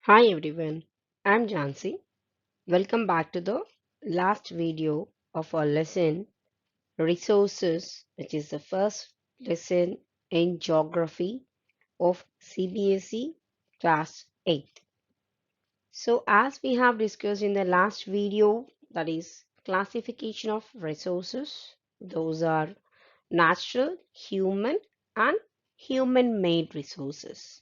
Hi everyone, I'm Jansi. Welcome back to the last video of our lesson Resources, which is the first lesson in Geography of CBSE Class 8. So, as we have discussed in the last video, that is classification of resources, those are natural, human, and human made resources.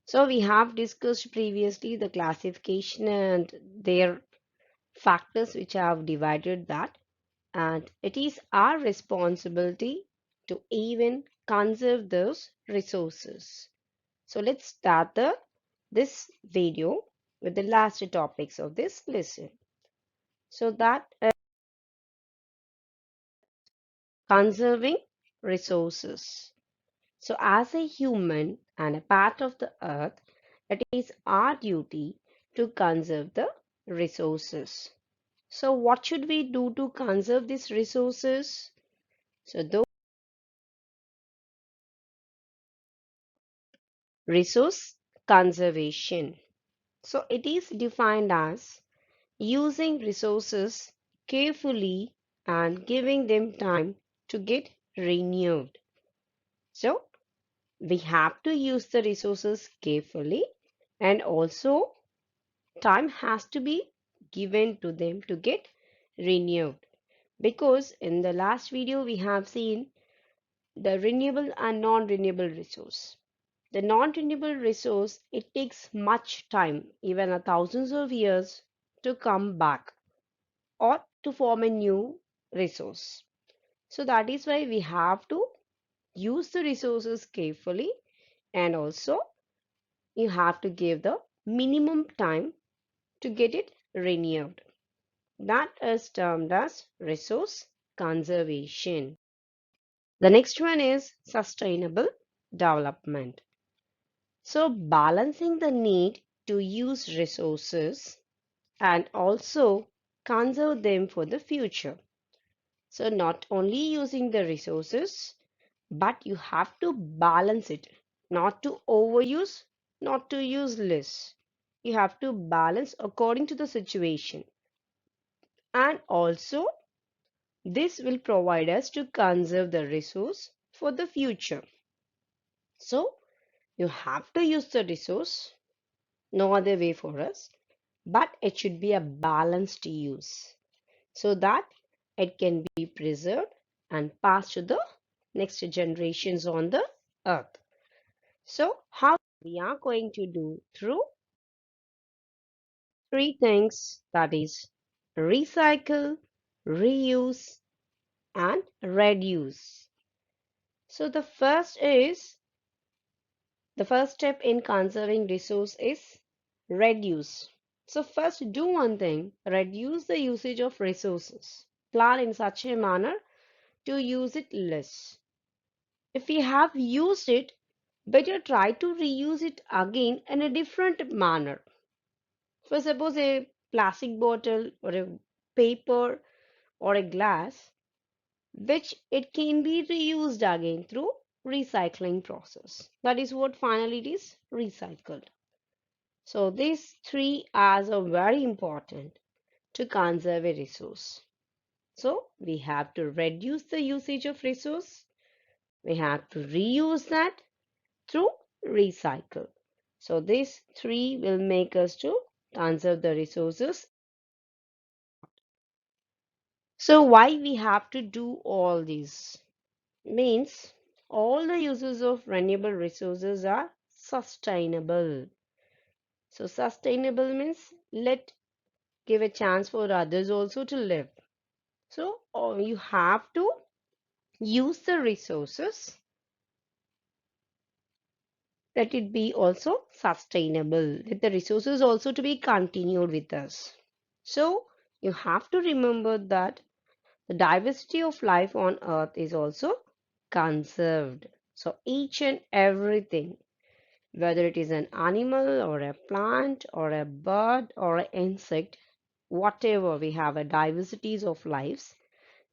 So we have discussed previously the classification and their factors which have divided that, and it is our responsibility to even conserve those resources. So let's start this video with the last topics of this lesson. So that conserving resources. So as a human and a part of the earth, it is our duty to conserve the resources. So what should we do to conserve these resources? So those resource conservation. So it is defined as using resources carefully and giving them time to get renewed. So we have to use the resources carefully, and also time has to be given to them to get renewed, because in the last video we have seen the renewable and non-renewable resource. The non-renewable resource, it takes much time, even a thousands of years, to come back or to form a new resource. So that is why we have to use the resources carefully, and also you have to give the minimum time to get it renewed. That is termed as resource conservation. The next one is sustainable development. So balancing the need to use resources and also conserve them for the future. So not only using the resources, but you have to balance it, not to overuse, not to use less. You have to balance according to the situation. And also, this will provide us to conserve the resource for the future. So, you have to use the resource, no other way for us, but it should be a balanced use so that it can be preserved and passed to the next generations on the earth. So, how we are going to do through three things, that is recycle, reuse, and reduce. So the first step in conserving resource is reduce. So first do one thing, reduce the usage of resources. Plan in such a manner to use it less. If you have used it, better try to reuse it again in a different manner. For suppose a plastic bottle or a paper or a glass, which it can be reused again through recycling process. That is what finally it is recycled. So these three R's are very important to conserve a resource. So we have to reduce the usage of resource. We have to reuse that through recycle. So these three will make us to conserve the resources. So why we have to do all these? Means all the uses of renewable resources are sustainable. So sustainable means let give a chance for others also to live. So you have to use the resources, let it be also sustainable, let the resources also to be continued with us. So you have to remember that the diversity of life on earth is also conserved. So each and everything, whether it is an animal or a plant or a bird or an insect, whatever, we have a diversities of lives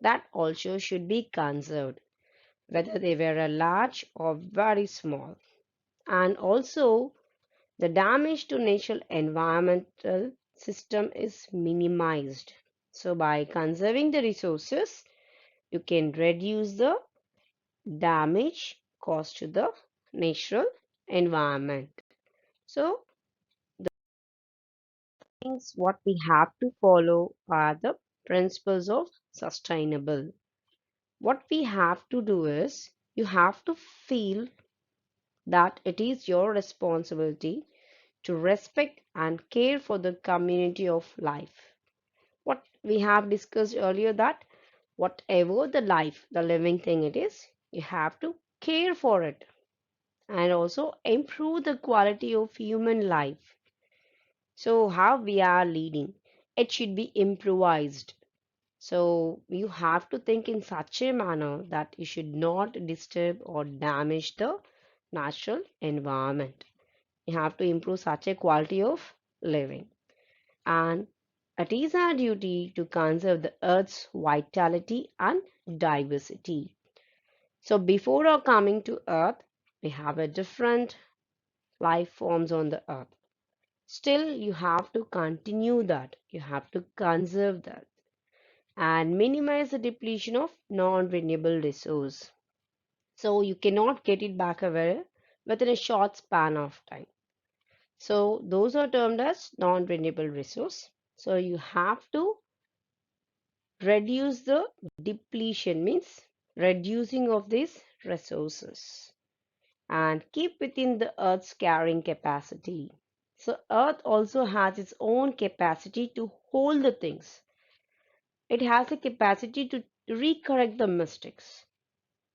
that also should be conserved, whether they were a large or very small. And also The damage to natural environmental system is minimized. So by conserving the resources, you can reduce the damage caused to the natural environment. So things what we have to follow are the principles of sustainable. What we have to do is you have to feel that it is your responsibility to respect and care for the community of life. What we have discussed earlier that whatever the life, the living thing it is, you have to care for it and also improve the quality of human life. So how we are leading, it should be improvised. So you have to think in such a manner that you should not disturb or damage the natural environment. You have to improve such a quality of living. And it is our duty to conserve the earth's vitality and diversity. So before our coming to earth, we have a different life forms on the earth. Still, you have to continue that. You have to conserve that and minimize the depletion of non-renewable resource. So you cannot get it back away within a short span of time. So those are termed as non-renewable resource. So you have to reduce the depletion means reducing of these resources and keep within the earth's carrying capacity. So earth also has its own capacity to hold the things. It has a capacity to recorrect the mistakes.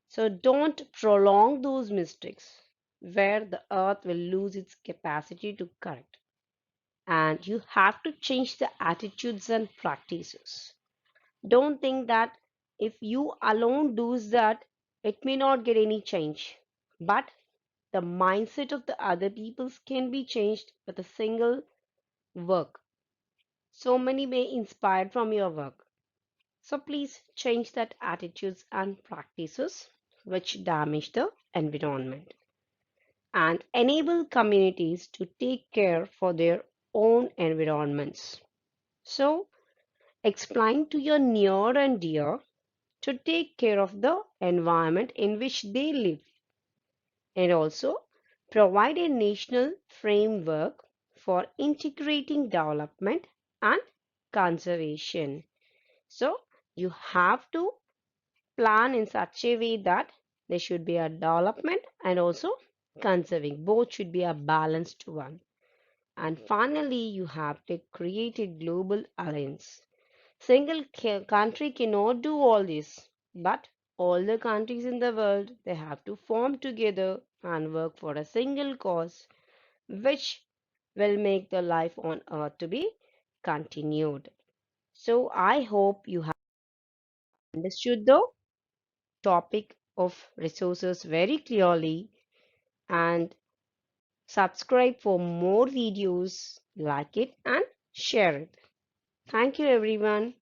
So don't prolong those mistakes where the earth will lose its capacity to correct. And you have to change the attitudes and practices. Don't think that if you alone does that, it may not get any change. But the mindset of the other peoples can be changed with a single work. So many may inspire from your work. So please change that attitudes and practices which damage the environment and enable communities to take care for their own environments. So explain to your near and dear to take care of the environment in which they live and also provide a national framework for integrating development and conservation. So you have to plan in such a way that there should be a development and also conserving. Both should be a balanced one. And finally, you have to create a global alliance. Single country cannot do all this, but all the countries in the world they have to form together and work for a single cause, which will make the life on earth to be continued. So I hope you have understood the topic of resources very clearly and subscribe for more videos, like it and share it. Thank you everyone.